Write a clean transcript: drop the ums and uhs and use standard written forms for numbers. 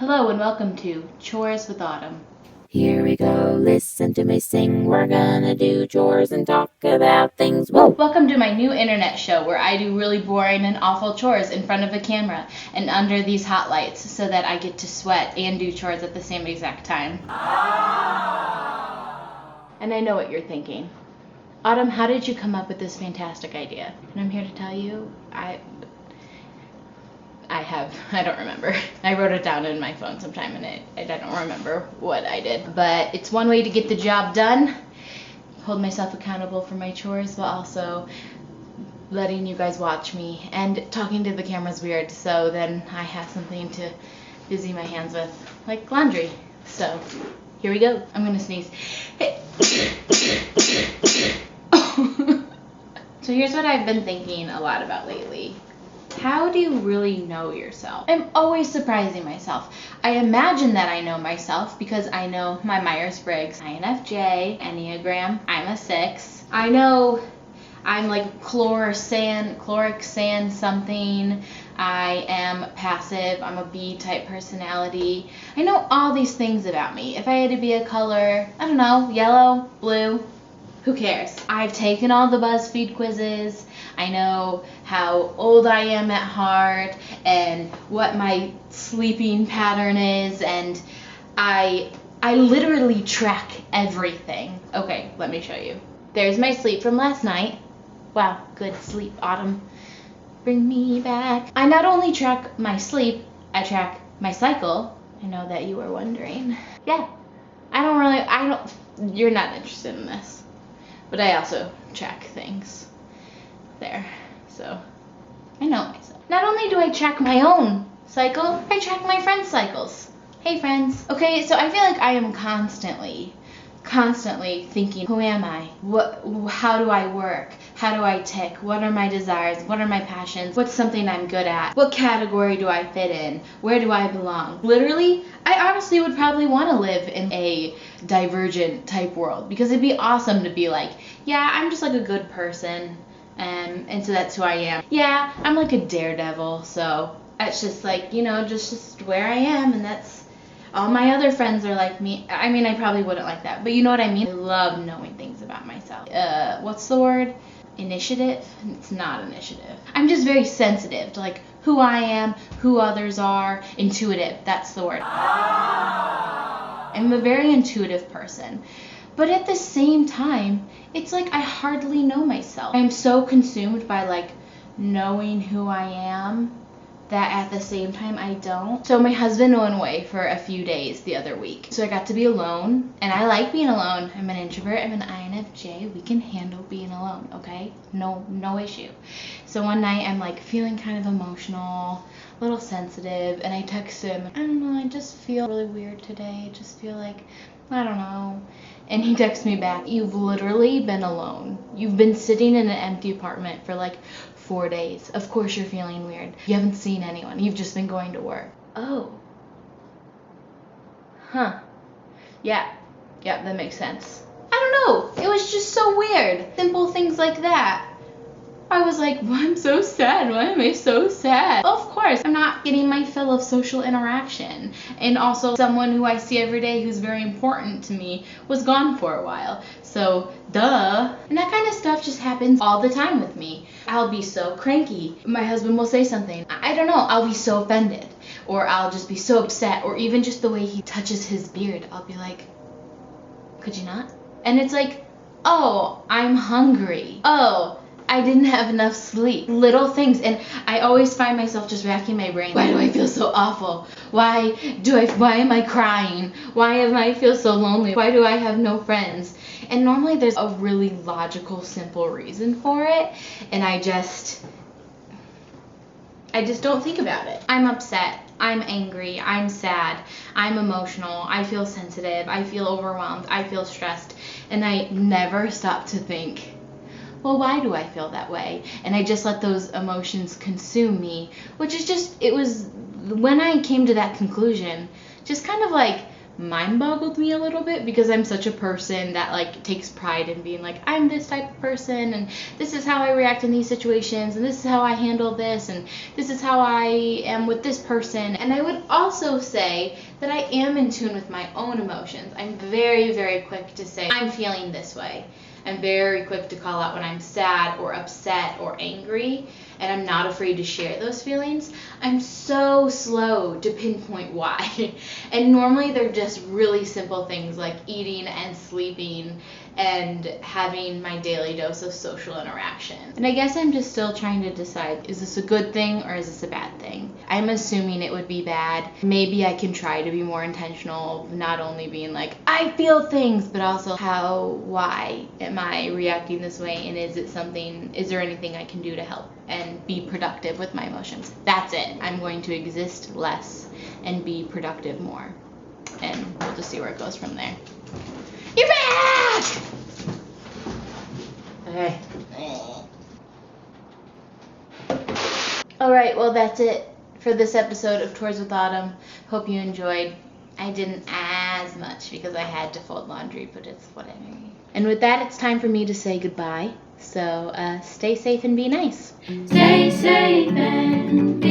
Hello and welcome to Chores with Autumn. Here we go, listen to me sing. We're gonna do chores and talk about things. Whoa! Welcome to my new internet show where I do really boring and awful chores in front of a camera and under these hot lights so that I get to sweat and do chores at the same exact time. And I know what you're thinking. Autumn, how did you come up with this fantastic idea? And I'm here to tell you, I don't remember. I wrote it down in my phone sometime and I don't remember what I did. But it's one way to get the job done, hold myself accountable for my chores, while also letting you guys watch me. And talking to the camera's weird, so then I have something to busy my hands with, like laundry. So here we go. I'm gonna sneeze. So here's what I've been thinking a lot about lately. How do you really know yourself? I'm always surprising myself. I imagine that I know myself because I know my Myers-Briggs, INFJ, Enneagram, I'm a 6. I know I'm like chloric sand something. I am passive. I'm a B type personality. I know all these things about me. If I had to be a color, I don't know, yellow, blue, who cares? I've taken all the BuzzFeed quizzes. I know how old I am at heart and what my sleeping pattern is, and I literally track everything. Okay, let me show you. There's my sleep from last night. Wow, good sleep, Autumn. Bring me back. I not only track my sleep, I track my cycle. I know that you were wondering. Yeah, you're not interested in this. But I also track things there, so I know myself. Not only do I track my own cycle, I track my friends' cycles. Hey friends. Okay, so I feel like I am constantly thinking, who am I? How do I work? How do I tick? What are my desires? What are my passions? What's something I'm good at? What category do I fit in? Where do I belong? Literally, I honestly would probably want to live in a divergent type world because it'd be awesome to be like, yeah, I'm just like a good person, and so that's who I am. Yeah, I'm like a daredevil, so that's just like, just where I am, and that's all my other friends are like me. I mean, I probably wouldn't like that, but you know what I mean? I love knowing things about myself. What's the word? Initiative? It's not initiative. I'm just very sensitive to like who I am, who others are. Intuitive, that's the word. I'm a very intuitive person. But at the same time, it's like I hardly know myself. I'm so consumed by like knowing who I am that at the same time I don't. So my husband went away for a few days the other week. So I got to be alone, and I like being alone. I'm an introvert, I'm an INFJ. We can handle being alone, okay? No issue. So one night I'm like feeling kind of emotional, a little sensitive, and I text him, I don't know, I just feel really weird today. I just feel like, I don't know. And he texts me back, you've literally been alone. You've been sitting in an empty apartment for like 4 days. Of course you're feeling weird. You haven't seen anyone. You've just been going to work. Oh. Huh. Yeah, that makes sense. I don't know. It was just so weird. Simple things like that. I was like, well, I'm so sad. Why am I so sad? Of course, I'm not getting my fill of social interaction. And also, someone who I see every day who's very important to me was gone for a while. So, duh. And that kind of stuff just happens all the time with me. I'll be so cranky. My husband will say something. I don't know. I'll be so offended. Or I'll just be so upset. Or even just the way he touches his beard. I'll be like, could you not? And it's like, oh, I'm hungry. Oh, I didn't have enough sleep. Little things. And I always find myself just racking my brain. Why do I feel so awful? Why am I crying? Why am I feel so lonely? Why do I have no friends? And normally there's a really logical, simple reason for it. And I just don't think about it. I'm upset. I'm angry. I'm sad. I'm emotional. I feel sensitive. I feel overwhelmed. I feel stressed. And I never stop to think, well, why do I feel that way? And I just let those emotions consume me, which is just, it was, when I came to that conclusion, just kind of like mind boggled me a little bit, because I'm such a person that like takes pride in being like, I'm this type of person, and this is how I react in these situations, and this is how I handle this, and this is how I am with this person. And I would also say that I am in tune with my own emotions. I'm very, very quick to say, I'm feeling this way. I'm very quick to call out when I'm sad or upset or angry, and I'm not afraid to share those feelings. I'm so slow to pinpoint why. And normally they're just really simple things like eating and sleeping and having my daily dose of social interaction. And I guess I'm just still trying to decide, is this a good thing or is this a bad thing? I'm assuming it would be bad. Maybe I can try to be more intentional, not only being like, I feel things, but also why am I reacting this way, and is there anything I can do to help and be productive with my emotions? That's it. I'm going to exist less and be productive more. And we'll just see where it goes from there. You're back! Okay. Alright, well that's it for this episode of Tours with Autumn. Hope you enjoyed. I didn't as much because I had to fold laundry, but it's whatever. And with that, it's time for me to say goodbye. So stay safe and be nice. Stay safe and be